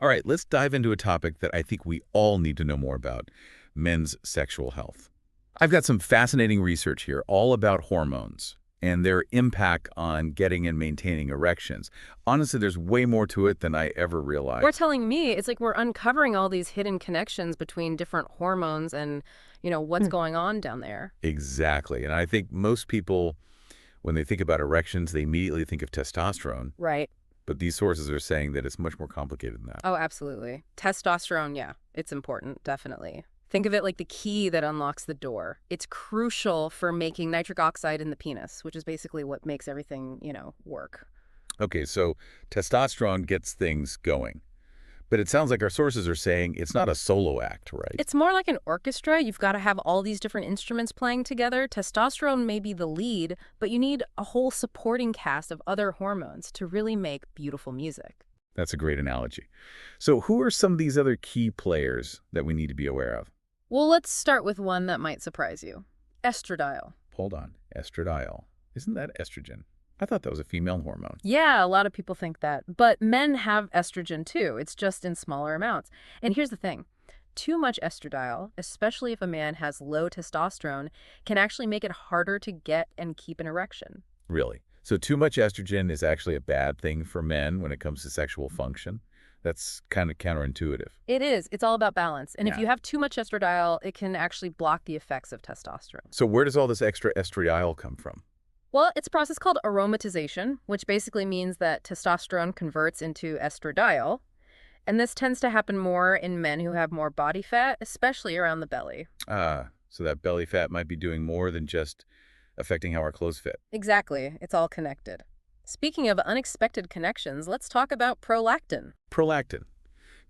All right, let's dive into a topic that I think we all need to know more about, men's sexual health. I've got some fascinating research here all about hormones and their impact on getting and maintaining erections. Honestly, there's way more to it than I ever You're realized. telling me it's like we're uncovering all these hidden connections between different hormones and, what's going on down there. Exactly. And I think most people, when they think about erections, they immediately think of testosterone. Right. But these sources are saying that it's much more complicated than that. Oh, absolutely. Testosterone, yeah, it's important, definitely. Think of it like the key that unlocks the door. It's crucial for making nitric oxide in the penis, which is basically what makes everything, work. Okay, so testosterone gets things going. But it sounds like our sources are saying it's not a solo act, right? It's more like an orchestra. You've got to have all these different instruments playing together. Testosterone may be the lead, but you need a whole supporting cast of other hormones to really make beautiful music. That's a great analogy. So who are some of these other key players that we need to be aware of? Well, let's start with one that might surprise you. Estradiol. Hold on. Estradiol. Isn't that estrogen? I thought that was a female hormone. Yeah, a lot of people think that. But men have estrogen too. It's just in smaller amounts. And here's the thing. Too much estradiol, especially if a man has low testosterone, can actually make it harder to get and keep an erection. Really? So too much estrogen is actually a bad thing for men when it comes to sexual function? That's kind of counterintuitive. It is. It's all about balance. And if Yeah. you have too much estradiol, it can actually block the effects of testosterone. So where does all this extra estradiol come from? Well, it's a process called aromatization, which basically means that testosterone converts into estradiol. And this tends to happen more in men who have more body fat, especially around the belly. So that belly fat might be doing more than just affecting how our clothes fit. Exactly. It's all connected. Speaking of unexpected connections, let's talk about prolactin. Prolactin.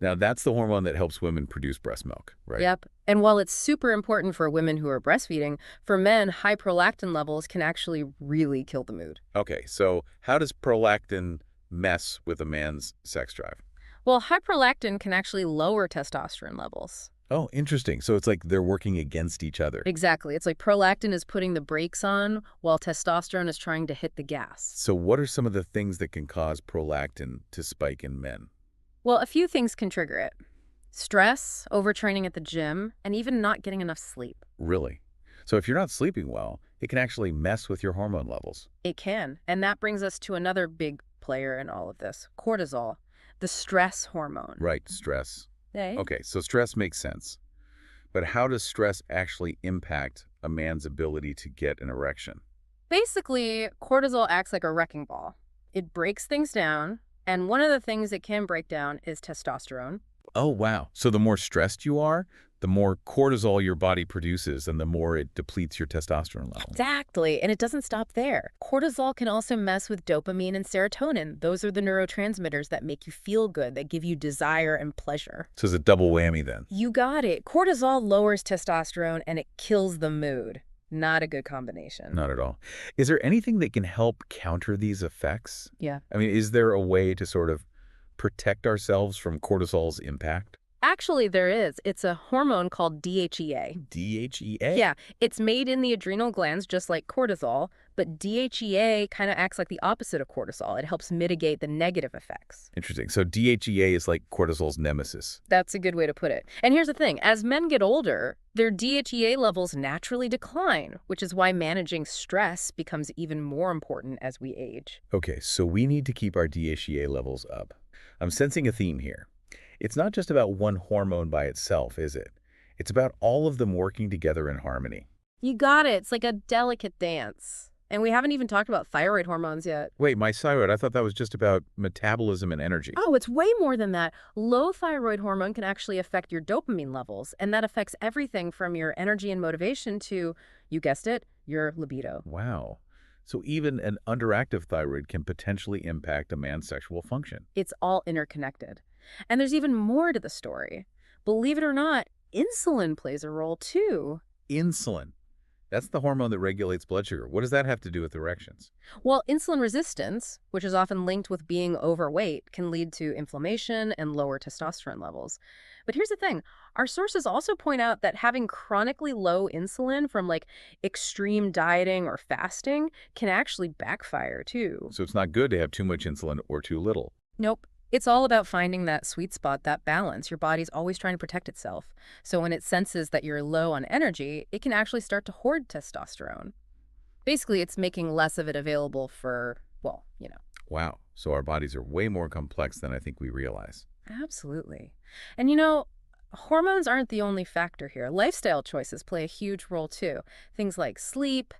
Now, that's the hormone that helps women produce breast milk, right? Yep. And while it's super important for women who are breastfeeding, for men, high prolactin levels can actually really kill the mood. Okay, so how does prolactin mess with a man's sex drive? Well, high prolactin can actually lower testosterone levels. Oh, interesting. So it's like they're working against each other. Exactly. It's like prolactin is putting the brakes on while testosterone is trying to hit the gas. So what are some of the things that can cause prolactin to spike in men? Well, a few things can trigger it. Stress, overtraining at the gym, and even not getting enough sleep. Really? So if you're not sleeping well, it can actually mess with your hormone levels. It can. And that brings us to another big player in all of this, cortisol, the stress hormone. Right, stress. Hey? Okay, so stress makes sense. But how does stress actually impact a man's ability to get an erection? Basically, cortisol acts like a wrecking ball. It breaks things down, and one of the things it can break down is testosterone. Oh, wow. So the more stressed you are, the more cortisol your body produces and the more it depletes your testosterone level. Exactly, and it doesn't stop there. Cortisol can also mess with dopamine and serotonin. Those are the neurotransmitters that make you feel good, that give you desire and pleasure. So it's a double whammy then. You got it. Cortisol lowers testosterone and it kills the mood. Not a good combination. Not at all. Is there anything that can help counter these effects? Yeah. I mean, is there a way to sort of protect ourselves from cortisol's impact? Actually, there is. It's a hormone called DHEA. DHEA? Yeah, it's made in the adrenal glands just like cortisol, but DHEA kind of acts like the opposite of cortisol. It helps mitigate the negative effects. Interesting. So DHEA is like cortisol's nemesis. That's a good way to put it. And here's the thing. As men get older, their DHEA levels naturally decline, which is why managing stress becomes even more important as we age. Okay, so we need to keep our DHEA levels up. I'm sensing a theme here. It's not just about one hormone by itself, is it? It's about all of them working together in harmony. You got it. It's like a delicate dance. And we haven't even talked about thyroid hormones yet. Wait, my thyroid, I thought that was just about metabolism and energy. Oh, it's way more than that. Low thyroid hormone can actually affect your dopamine levels, and that affects everything from your energy and motivation to, you guessed it, your libido. Wow. So even an underactive thyroid can potentially impact a man's sexual function. It's all interconnected. And there's even more to the story. Believe it or not, insulin plays a role too. Insulin. That's the hormone that regulates blood sugar. What does that have to do with erections? Well, insulin resistance, which is often linked with being overweight, can lead to inflammation and lower testosterone levels. But here's the thing. Our sources also point out that having chronically low insulin from like extreme dieting or fasting can actually backfire too. So it's not good to have too much insulin or too little. Nope. It's all about finding that sweet spot, that balance. Your body's always trying to protect itself. So when it senses that you're low on energy, it can actually start to hoard testosterone. Basically, it's making less of it available for, well. Wow. So our bodies are way more complex than I think we realize. Absolutely. And hormones aren't the only factor here. Lifestyle choices play a huge role too. Things like sleep,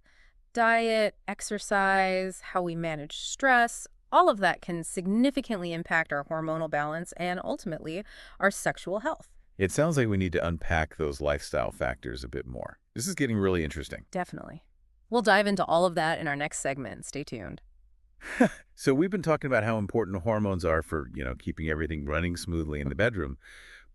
diet, exercise, how we manage stress, all of that can significantly impact our hormonal balance and ultimately our sexual health. It sounds like we need to unpack those lifestyle factors a bit more. This is getting really interesting. Definitely. We'll dive into all of that in our next segment. Stay tuned. So we've been talking about how important hormones are for, keeping everything running smoothly in the bedroom.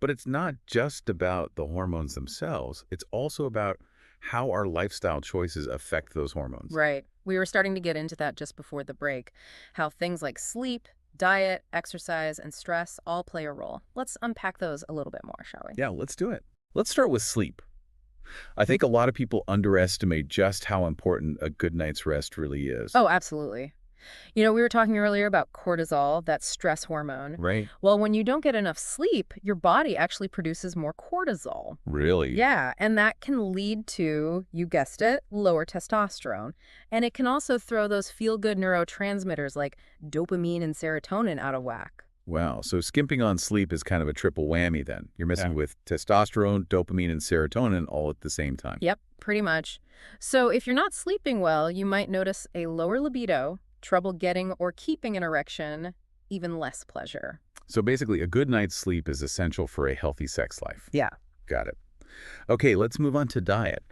But it's not just about the hormones themselves. It's also about how our lifestyle choices affect those hormones. Right. We were starting to get into that just before the break, how things like sleep, diet, exercise, and stress all play a role. Let's unpack those a little bit more, shall we? Yeah, let's do it. Let's start with sleep. I think a lot of people underestimate just how important a good night's rest really is. Oh, absolutely. We were talking earlier about cortisol, that stress hormone. Right? Well, when you don't get enough sleep, your body actually produces more cortisol. Really? Yeah, and that can lead to, you guessed it, lower testosterone. And it can also throw those feel-good neurotransmitters like dopamine and serotonin out of whack. Wow. So skimping on sleep is kind of a triple whammy then. You're messing Yeah. with testosterone, dopamine, and serotonin all at the same time. Yep, pretty much. So if you're not sleeping well, you might notice a lower libido, trouble getting or keeping an erection, even less pleasure. So basically, a good night's sleep is essential for a healthy sex life. Yeah. Got it. Okay, let's move on to diet.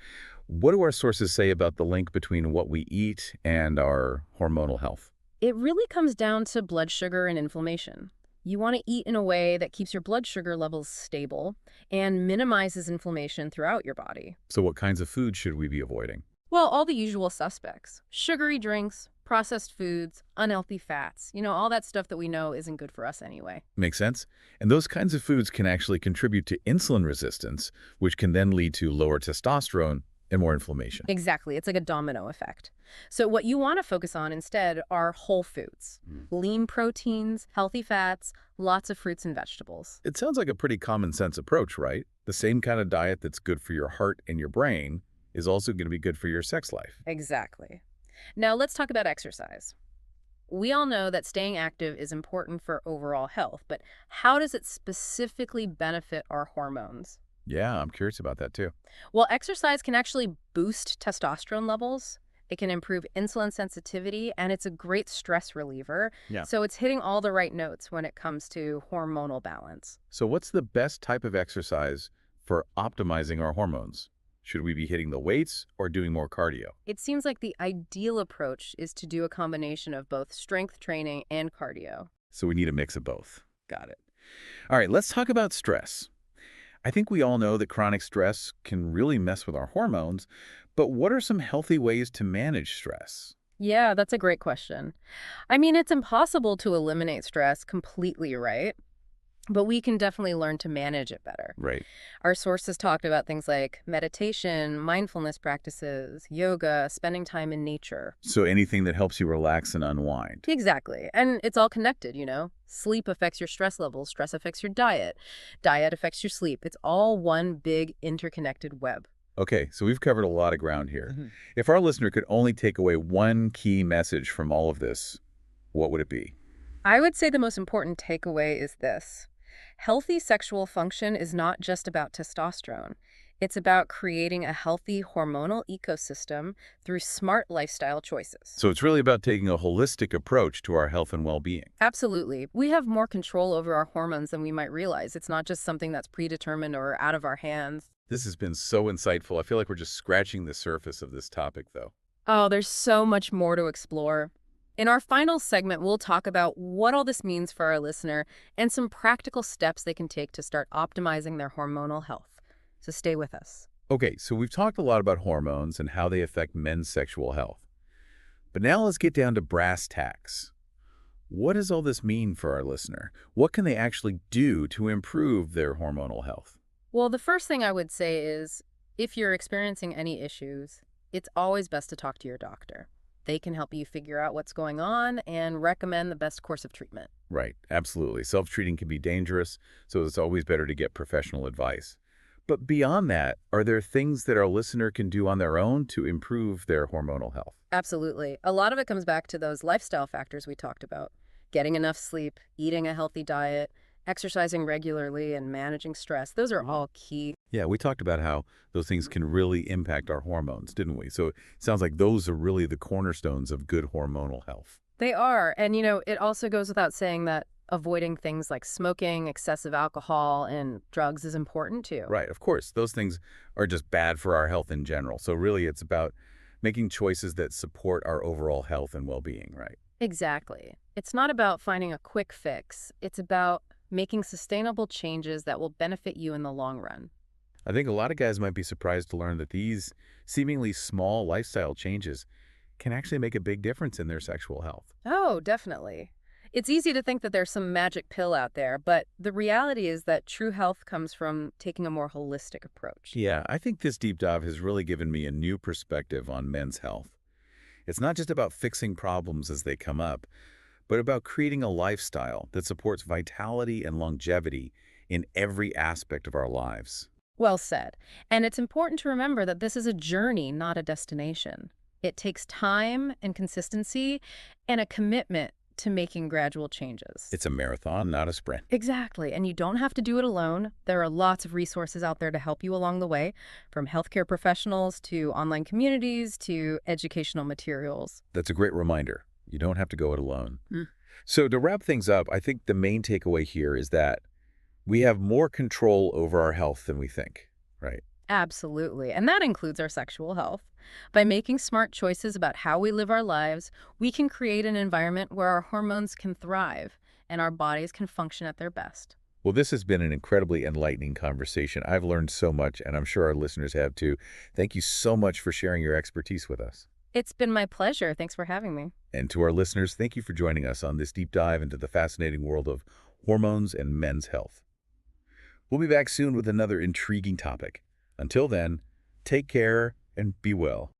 What do our sources say about the link between what we eat and our hormonal health? It really comes down to blood sugar and inflammation. You want to eat in a way that keeps your blood sugar levels stable and minimizes inflammation throughout your body. So what kinds of foods should we be avoiding? Well, all the usual suspects. Sugary drinks, processed foods, unhealthy fats, all that stuff that we know isn't good for us anyway. Makes sense? And those kinds of foods can actually contribute to insulin resistance, which can then lead to lower testosterone and more inflammation. Exactly. It's like a domino effect. So what you want to focus on instead are whole foods, lean proteins, healthy fats, lots of fruits and vegetables. It sounds like a pretty common sense approach, right? The same kind of diet that's good for your heart and your brain is also going to be good for your sex life. Exactly. Now let's talk about exercise. We all know that staying active is important for overall health, but how does it specifically benefit our hormones? Yeah, I'm curious about that too. Well, exercise can actually boost testosterone levels. It can improve insulin sensitivity, and it's a great stress reliever. Yeah. So it's hitting all the right notes when it comes to hormonal balance. So what's the best type of exercise for optimizing our hormones? Should we be hitting the weights or doing more cardio? It seems like the ideal approach is to do a combination of both strength training and cardio. So we need a mix of both. Got it. All right, let's talk about stress. I think we all know that chronic stress can really mess with our hormones, but what are some healthy ways to manage stress? Yeah, that's a great question. I mean, it's impossible to eliminate stress completely, right? But we can definitely learn to manage it better. Right. Our sources talked about things like meditation, mindfulness practices, yoga, spending time in nature. So anything that helps you relax and unwind. Exactly. And it's all connected, Sleep affects your stress levels, stress affects your diet, diet affects your sleep. It's all one big interconnected web. Okay, so we've covered a lot of ground here. If our listener could only take away one key message from all of this, what would it be? I would say the most important takeaway is this. Healthy sexual function is not just about testosterone. It's about creating a healthy hormonal ecosystem through smart lifestyle choices. So it's really about taking a holistic approach to our health and well-being. Absolutely. We have more control over our hormones than we might realize. It's not just something that's predetermined or out of our hands. This has been so insightful. I feel like we're just scratching the surface of this topic, though. Oh, there's so much more to explore. In our final segment, we'll talk about what all this means for our listener and some practical steps they can take to start optimizing their hormonal health. So stay with us. Okay, so we've talked a lot about hormones and how they affect men's sexual health. But now let's get down to brass tacks. What does all this mean for our listener? What can they actually do to improve their hormonal health? Well, the first thing I would say is if you're experiencing any issues, it's always best to talk to your doctor. They can help you figure out what's going on and recommend the best course of treatment. Right, absolutely. Self-treating can be dangerous, so it's always better to get professional advice. But beyond that, are there things that our listener can do on their own to improve their hormonal health? Absolutely. A lot of it comes back to those lifestyle factors we talked about. Getting enough sleep, eating a healthy diet, exercising regularly, and managing stress. Those are all key. Yeah, we talked about how those things can really impact our hormones, didn't we? So it sounds like those are really the cornerstones of good hormonal health. They are. And, it also goes without saying that avoiding things like smoking, excessive alcohol, and drugs is important too. Right, of course, those things are just bad for our health in general. So really it's about making choices that support our overall health and well-being, right? Exactly. It's not about finding a quick fix. It's about making sustainable changes that will benefit you in the long run. I think a lot of guys might be surprised to learn that these seemingly small lifestyle changes can actually make a big difference in their sexual health. Oh, definitely. It's easy to think that there's some magic pill out there, but the reality is that true health comes from taking a more holistic approach. Yeah, I think this deep dive has really given me a new perspective on men's health. It's not just about fixing problems as they come up, but about creating a lifestyle that supports vitality and longevity in every aspect of our lives. Well said. And it's important to remember that this is a journey, not a destination. It takes time and consistency and a commitment to making gradual changes. It's a marathon, not a sprint. Exactly. And you don't have to do it alone. There are lots of resources out there to help you along the way, from healthcare professionals to online communities to educational materials. That's a great reminder. You don't have to go it alone. Mm. So to wrap things up, I think the main takeaway here is that we have more control over our health than we think, right? Absolutely. And that includes our sexual health. By making smart choices about how we live our lives, we can create an environment where our hormones can thrive and our bodies can function at their best. Well, this has been an incredibly enlightening conversation. I've learned so much, and I'm sure our listeners have too. Thank you so much for sharing your expertise with us. It's been my pleasure. Thanks for having me. And to our listeners, thank you for joining us on this deep dive into the fascinating world of hormones and men's health. We'll be back soon with another intriguing topic. Until then, take care and be well.